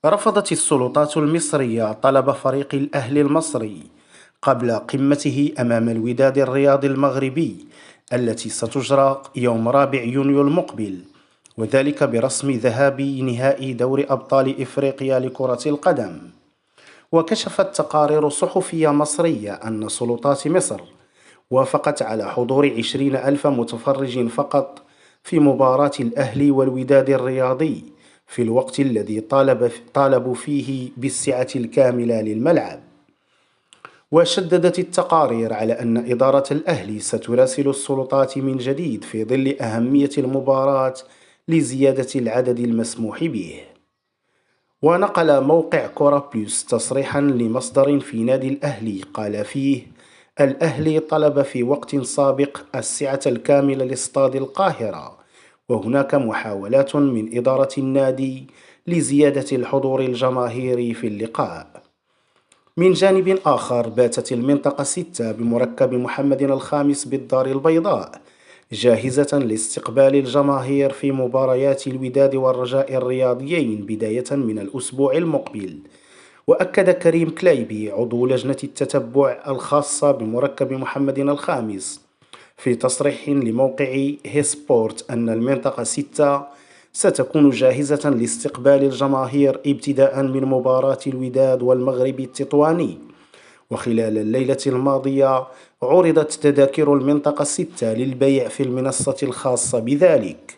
رفضت السلطات المصرية طلب فريق الأهلي المصري قبل قمته أمام الوداد الرياضي المغربي التي ستجرى يوم 4 يونيو المقبل، وذلك برسم ذهاب نهائي دوري أبطال إفريقيا لكرة القدم. وكشفت تقارير صحفية مصرية أن سلطات مصر وافقت على حضور 20,000 متفرج فقط في مباراة الأهلي والوداد الرياضي في الوقت الذي طالبوا فيه بالسعة الكاملة للملعب. وشددت التقارير على أن إدارة الأهلي ستراسل السلطات من جديد في ظل أهمية المباراة لزيادة العدد المسموح به. ونقل موقع كورة بلوس تصريحا لمصدر في نادي الأهلي قال فيه: الأهلي طلب في وقت سابق السعة الكاملة لاستاد القاهرة، وهناك محاولات من إدارة النادي لزيادة الحضور الجماهيري في اللقاء. من جانب آخر، باتت المنطقة 6 بمركب محمد الخامس بالدار البيضاء جاهزة لاستقبال الجماهير في مباريات الوداد والرجاء الرياضيين بداية من الأسبوع المقبل. وأكد كريم كلايبي عضو لجنة التتبع الخاصة بمركب محمد الخامس في تصريح لموقع هيسبورت أن المنطقة 6 ستكون جاهزة لاستقبال الجماهير ابتداء من مباراة الوداد والمغرب التطواني. وخلال الليلة الماضية عرضت تذاكر المنطقة 6 للبيع في المنصة الخاصة بذلك.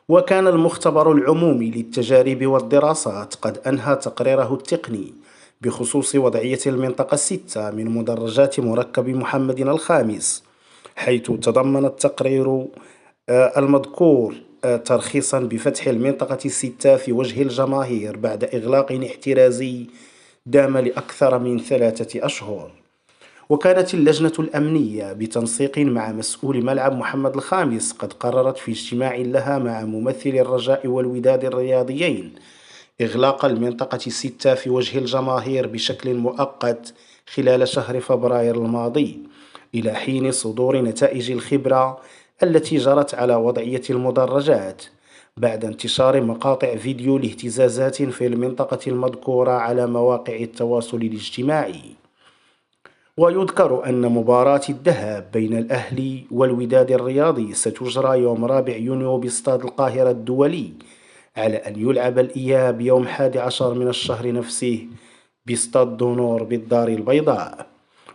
وكان المختبر العمومي للتجارب والدراسات قد أنهى تقريره التقني بخصوص وضعية المنطقة 6 من مدرجات مركب محمد الخامس، حيث تضمن التقرير المذكور ترخيصا بفتح المنطقة 6 في وجه الجماهير بعد إغلاق احترازي دام لأكثر من 3 أشهر. وكانت اللجنة الأمنية بتنسيق مع مسؤول ملعب محمد الخامس قد قررت في اجتماع لها مع ممثل الرجاء والوداد الرياضيين إغلاق المنطقة 6 في وجه الجماهير بشكل مؤقت خلال شهر فبراير الماضي، إلى حين صدور نتائج الخبرة التي جرت على وضعية المدرجات بعد انتشار مقاطع فيديو لاهتزازات في المنطقة المذكورة على مواقع التواصل الاجتماعي. ويذكر أن مباراة الذهاب بين الأهلي والوداد الرياضي ستجرى يوم 4 يونيو باستاد القاهرة الدولي، على أن يلعب الإياب يوم 11 من الشهر نفسه باستاد دونور بالدار البيضاء.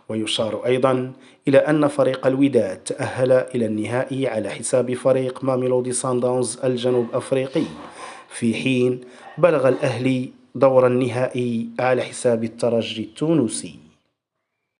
ويشار أيضا إلى أن فريق الوداد تأهل إلى النهائي على حساب فريق ماميلودي سانداونز الجنوب أفريقي، في حين بلغ الأهلي دور النهائي على حساب الترجي التونسي.